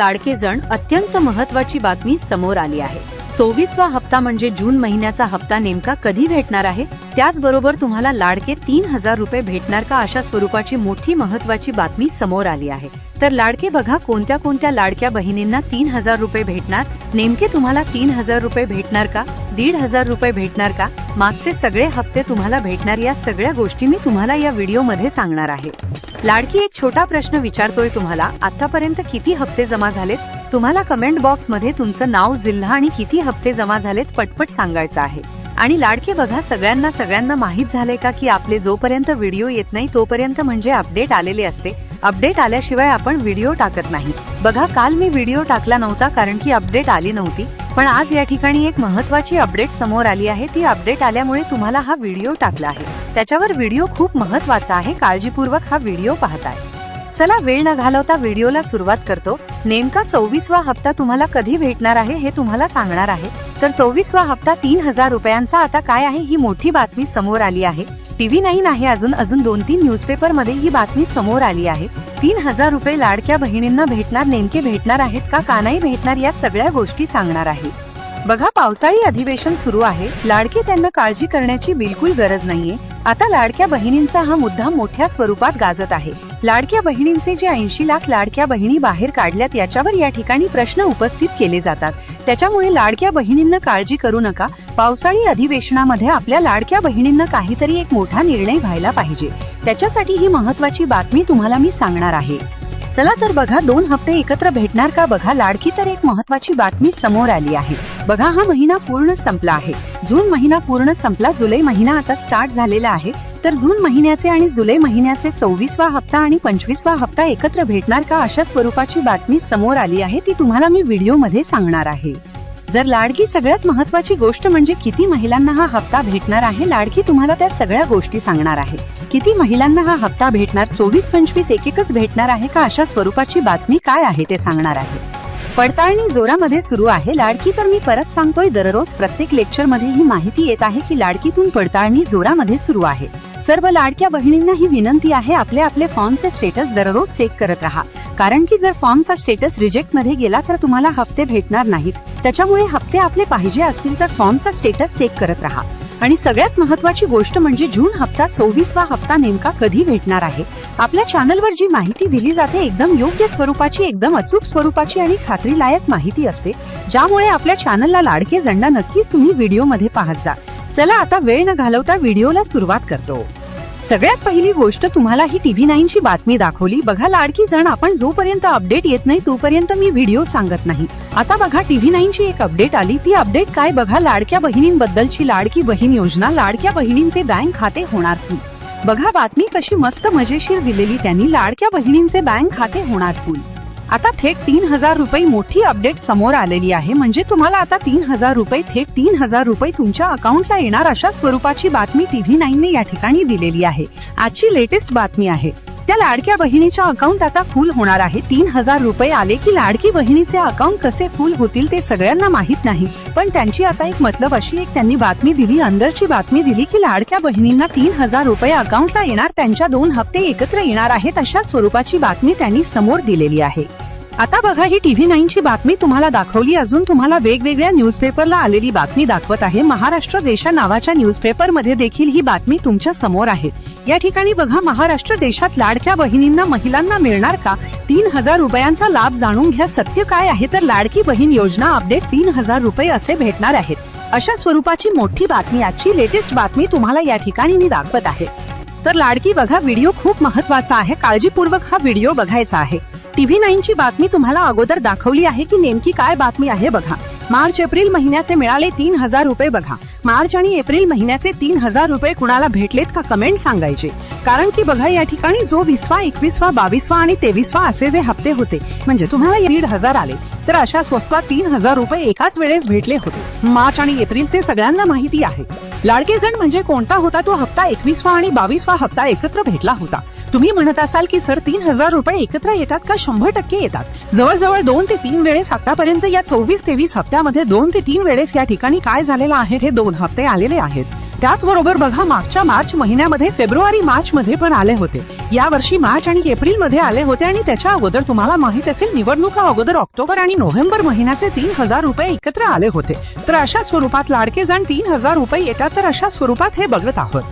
लाडके जण अत्यंत महत्त्वाची बातमी समोर आली आहे। 24वा हप्ता म्हणजे जून महिन्याचा हप्ता नेमका कधी भेटणार आहे, त्याचबरोबर तुम्हाला लाडके 3000 रुपये भेटणार का, अशा स्वरूपाची मोठी महत्त्वाची बातमी समोर आली आहे। तर लाडके बघा, कोणत्या कोणत्या लाडक्या बहिणींना 3000 रुपये भेटणार, नेमके तुम्हाला 3000 रुपये भेटणार का, 1500 रुपये भेटणार का, मागचे सगळे हप्ते तुम्हाला भेटणार, या सगळ्या गोष्टी मी तुम्हाला या व्हिडिओमध्ये सांगणार आहे। लाडकी एक छोटा प्रश्न विचारतोय तुम्हाला, आतापर्यंत किती हप्ते जमा झालेत? तुम्हाला कमेंट बॉक्स मध्ये तुमचं नाव, जिल्हा आणि किती हप्ते जमा झालेत पटपट सांगायचं आहे। आणि लाडके बघा, सगळ्यांना माहित झाले का की आपले जोपर्यंत व्हिडिओ येत नाही तोपर्यंत म्हणजे अपडेट आलेले असते, अपडेट आल्याशिवाय आपण व्हिडिओ टाकत नाही। बघा, काल मी व्हिडिओ टाकला नव्हता कारण की अपडेट आली नव्हती, पण आज या ठिकाणी एक महत्त्वाची अपडेट समोर आली आहे। ती अपडेट आल्यामुळे तुम्हाला हा व्हिडिओ टाकला आहे। त्याच्यावर व्हिडिओ खूप महत्त्वाचा आहे, काळजीपूर्वक हा व्हिडिओ पाहताय। चला वेळ न घालवता व्हिडिओला सुरुवात करतो। नेमका 24वा हप्ता तुम्हाला कधी भेटणार आहे हे तुम्हाला सांगणार आहे। तर 24वा हप्ता 3000 रुपयांचा आता काय आहे, ही मोठी बातमी समोर आली आहे। TV9 आहे, अजून 2-3 न्यूजपेपर मध्ये ही बातमी समोर आली आहे। 3000 रुपये लाडक्या बहिणींना भेटणार, नेमके भेटणार आहेत का नाही भेटणार, या सगळ्या गोष्टी सांगणार आहे। बघा, पावसाळी अधिवेशन सुरू आहे, लाडके त्यांना काळजी करण्याची बिलकुल गरज नाहीये। आता लाडक्या बहिणींचा हा मुद्दा मोठ्या स्वरूपात गाजत आहे। लाडक्या बहिणींचे जे 80 लाख लाडक्या बहिणी बाहेर काढल्यात, याच्यावर या ठिकाणी प्रश्न उपस्थित केले जातात। त्याच्यामुळे लाडक्या बहिणींना काळजी करू नका, पावसाळी अधिवेशनामध्ये आपल्या लाडक्या बहिणींना काहीतरी एक मोठा निर्णय व्हायला पाहिजे, त्याच्यासाठी ही महत्त्वाची बातमी तुम्हाला मी सांगणार आहे। चला तर बघा, 2 हप्ते एकत्र भेटणार का? बघा लाडकी, तर एक महत्त्वाची बातमी समोर आली आहे। बघा, हा महिना पूर्ण संपला आहे, जून महिना पूर्ण संपला, जुलै महिना आता स्टार्ट झालेला आहे। तर जून महिन्याचे आणि जुलै महिन्याचे 24वा हप्ता आणि 25वा हप्ता एकत्र भेटणार का, अशा स्वरूपाची बातमी समोर आली आहे, ती तुम्हाला मी व्हिडिओमध्ये सांगणार आहे। जर लाडकी, सगळ्यात महत्त्वाची गोष्ट म्हणजे किती महिलांना हा हप्ता भेटणार आहे, लाडकी तुम्हाला त्या सगळ्या गोष्टी सांगणार आहे। किती महिलांना हा हप्ता भेटणार, 24-25 एकच भेटणार आहे का, अशा स्वरूपाची बातमी काय आहे ते सांगणार आहे। पडताळणी जोरामध्ये सुरू आहे लाडकी, तर मी परत सांगतोय, दररोज प्रत्येक लेक्चर मध्ये ही माहिती येत आहे की लाडकीतून पडताळणी जोरामध्ये सुरू आहे। सर्व लाडक्या बहिणींना ही विनंती आहे, आपले फॉर्मचे स्टेटस दररोज चेक करत राहा, कारण की जर फॉर्मचा स्टेटस रिजेक्ट मध्ये गेला तर तुम्हाला हप्ते भेटणार नाहीत। त्याच्यामुळे हप्ते आपले पाहिजे असतील तर फॉर्मचा स्टेटस चेक करत राहा। आणि सगळ्यात महत्त्वाची गोष्ट म्हणजे जून हप्ता 24वा हप्ता नेमका कधी भेटणार आहे। आपल्या चॅनलवर जी माहिती दिली जाते एकदम योग्य स्वरूपाची, एकदम अचूक स्वरूपाची आणि खात्रीलायक माहिती असते, ज्यामुळे आपल्या चॅनलला लाडके जणांना नक्कीच तुम्ही व्हिडिओमध्ये पाहत जा। चला आता वेळ न घालवता व्हिडिओला सुरुवात करतो। सगळ्यात पहिली गोष्ट, तुम्हाला ही TV9 ची बातमी दाखवली। बघा लाडकी जण, आपण जोपर्यंत अपडेट येत नाही तोपर्यंत मी व्हिडिओ सांगत नाही। आता बघा, TV9 ची एक अपडेट आली, ती अपडेट काय बघा, लाडक्या बहिणींबद्दलची लाडकी बहीण योजना, लाडक्या बहिणींचे बँक खाते होणार फुल। बघा बातमी कशी मस्त मजेशीर दिलेली त्यांनी, लाडक्या बहिणींचे बँक खाते होणार फुल। आता थेट 3000 रुपये, मोठी अपडेट समोर आलेली आहे, म्हणजे तुम्हाला आता 3000 रुपये, थेट 3000 रुपये तुमच्या अकाउंटला येणार, अशा स्वरूपाची बातमी TV9 ने या ठिकाणी दिलेली आहे। आजची लेटेस्ट बातमी आहे, त्या लाडक्या बहिणीच्या अकाउंट आता फुल होणार आहे। 3000 रुपये आले की लाडकी बहिणीचे अकाउंट कसे फुल होतील ते सगळ्यांना माहित नाही, पण त्यांची आता एक मतलब अशी एक त्यांनी बातमी दिली, अंदरची बातमी दिली की लाडक्या बहिणींना 3000 रुपये अकाउंटला येणार, त्यांच्या 2 हप्ते एकत्र येणार आहेत, अशा स्वरूपाची बातमी त्यांनी समोर दिलेली आहे। आता बघा, ही TV9 ची बातमी तुम्हाला दाखवली, अजून तुम्हाला वेगवेगळ्या न्यूजपेपरला आलेली बातमी दाखवत आहे। महाराष्ट्र देशा नावाच्या न्यूजपेपर मध्ये देखील ही बातमी तुमच्या समोर आहे। या ठिकाणी बघा, महाराष्ट्र देशात लाडक्या बहिणींना, महिलांना मिळणार का 3000 रुपयांचा लाभ, जाणून घ्या सत्य काय आहे। तर लाडकी बहीण योजना अपडेट 3000 रुपये असे भेटणार आहेत, अशा स्वरूपाची मोठी बातमी, आजची लेटेस्ट बातमी तुम्हाला या ठिकाणी मी दाखवत आहे। तर लाडकी बघा, व्हिडिओ खूप महत्त्वाचा आहे, काळजीपूर्वक हा व्हिडिओ बघायचा आहे। TV9 ची बातमी तुम्हाला अगोदर दाखवली आहे की नेमकी काय बातमी आहे। बघा, मार्च एप्रिल महिन्याचे मिळाले 3000 रुपये। बघा, मार्च आणि एप्रिल महिन्याचे 3000 रुपये कुणाला भेटलेत का, कमेंट सांगायचे, कारण की बघा या ठिकाणी जो 20वा, 21वा, 22वा आणि 23वा असे जे हप्ते होते, म्हणजे तुम्हाला 1500 आले, तर अशा स्वस्तात 3000 रुपये एकाच वेळेस भेटले होते। मार्च आणि एप्रिलचे सगळ्यांना माहिती आहे। लाडके जण म्हणजे कोणता होता तो हप्ता, 21वा आणि 22वा हप्ता एकत्र भेटला होता। तुम्ही म्हणत असाल की सर 3000 रुपये एकत्र येतात का? 100% येतात। जवळजवळ 2 ते 3 वेळेस आतापर्यंत या 24-23 हप्त्यामध्ये 2 ते 3 वेळेस या ठिकाणी काय झालेलं आहे, हे 2 हप्ते आलेले आहेत। त्याचबरोबर बघा, मागच्या मार्च महिन्यामध्ये फेब्रुवारी मार्च मध्ये पण आले होते. या वर्षी मार्च आणि एप्रिल मध्ये आले होते. आणि त्याच्या अगोदर तुम्हाला माहित असेल, निवडणुका अगोदर ऑक्टोबर आणि नोव्हेंबर महिन्याचे 3,000 रुपये एकत्र आले होते. तर अशा स्वरूपात लाडके जण 3,000 रुपये येतात. तर अशा स्वरूपात हे बघत आहोत.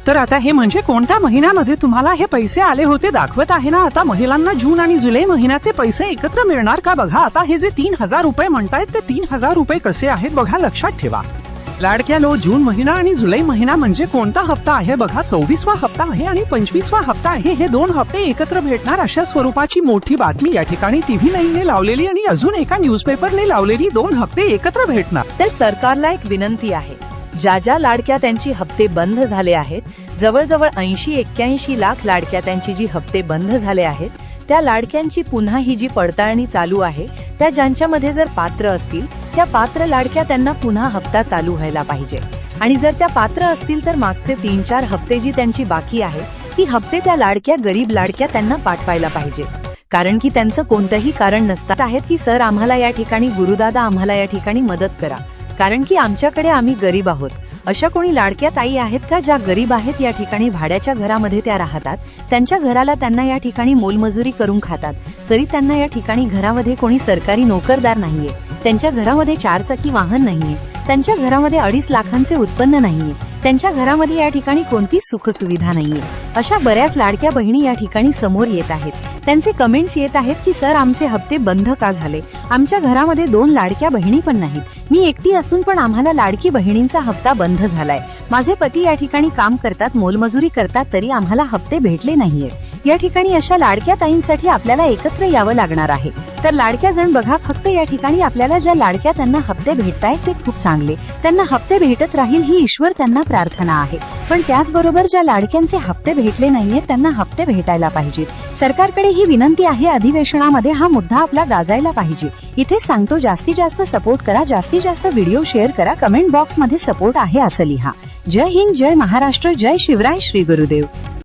तर आता हे म्हणजे कोणत्या महिन्यामध्ये तुम्हाला हे पैसे आले होते दाखवत आहे ना. आता महिलांना जून आणि जुलै महिन्याचे पैसे एकत्र मिळणार का बघा. आता हे जे 3,000 रुपये म्हणतायत ते 3,000 रुपये कसे आहेत बघा, लक्षात ठेवा. लाडक्यालो, जून महिना आणि जुलै महिना म्हणजे कोणता हप्ता आहे बघा. 24वा हप्ता आहे आणि 25वा हप्ता आहे. हे 2 हप्ते एकत्र भेटणार अशा स्वरूपाची मोठी बातमी या ठिकाणी TV 9ने लावलेली आणि अजून एका न्यूजपेपरने लावलेली 2 हप्ते एकत्र भेटणार. तर सरकारला एक विनंती आहे, ज्या लाडक्या त्यांची हप्ते बंद झाले आहेत, जवळजवळ 80-81 लाख लाडक्या त्यांची जी हप्ते बंद झाले आहेत, त्या लाडक्यांची पुन्हा ही जी पडताळणी चालू आहे, त्या ज्यांच्यामध्ये जर पात्र असतील त्या पात्र लाडक्या त्यांना पुन्हा हप्ता चालू व्हायला पाहिजे. आणि जर त्या पात्र असतील तर मागचे 3-4 हप्ते जी त्यांची बाकी आहे ती हप्ते त्या लाडक्या गरीब लाडक्या त्यांना पाठवायला पाहिजे. कारण की त्यांचं कोणतंही कारण नसतात आहेत की सर आम्हाला या ठिकाणी, गुरुदादा आम्हाला या ठिकाणी मदत करा, कारण की आमच्याकडे आम्ही गरीब आहोत. अशा कोणी लाडक्या ताई आहेत का ज्या गरीब आहेत, या ठिकाणी भाड्याच्या घरामध्ये त्या राहतात, त्यांच्या घराला त्यांना या ठिकाणी मोलमजुरी करून खातात, तरी त्यांना या ठिकाणी घरामध्ये कोणी सरकारी नोकरदार नाहीये, त्यांच्या घरामध्ये 4 चाकी वाहन नाहीये, त्यांच्या घरामध्ये 2.5 लाखांचे उत्पन्न नाहीये, त्यांच्या घरामध्ये या ठिकाणी कोणती सुखसुविधा नाहीये. अशा बऱ्याच लाडक्या बहिणी या ठिकाणी समोर येत आहेत. त्यांचे कमेंट्स येत आहेत की सर आमचे हप्ते बंद का झाले, आमच्या घरामध्ये 2 लाडक्या बहिणी पण नाहीत, मी एकटी असून पण आम्हाला लाडकी बहिणींचा हप्ता बंद झालाय, माझे पती या ठिकाणी काम करतात, मोलमजुरी करतात, तरी आम्हाला हप्ते भेटले नाहीयेत. या ठिकाणी अशा लाडक्या ताईंसाठी आपल्याला एकत्र यावं लागणार आहे. तर लाडक्या जण बघा, फक्त या ठिकाणी आपल्याला ज्या लाडक्या त्यांना हप्ते भेटतायत ते खूप चांगले, त्यांना हप्ते भेटत राहील ही ईश्वर त्यांना प्रार्थना आहे. पण त्याचबरोबर ज्या लाडक्यांचे हप्ते भेटले नाहीयेत त्यांना हप्ते भेटायला पाहिजेत. सरकारकडे ही विनंती आहे, अधिवेशनामध्ये हा मुद्दा आपला गाजायला पाहिजे. इथे सांगतो, जास्तीत जास्त सपोर्ट करा, जास्तीत जास्त व्हिडिओ शेअर करा, कमेंट बॉक्स मध्ये सपोर्ट आहे असं लिहा. जय हिंद, जय महाराष्ट्र, जय शिवराय, श्री गुरुदेव.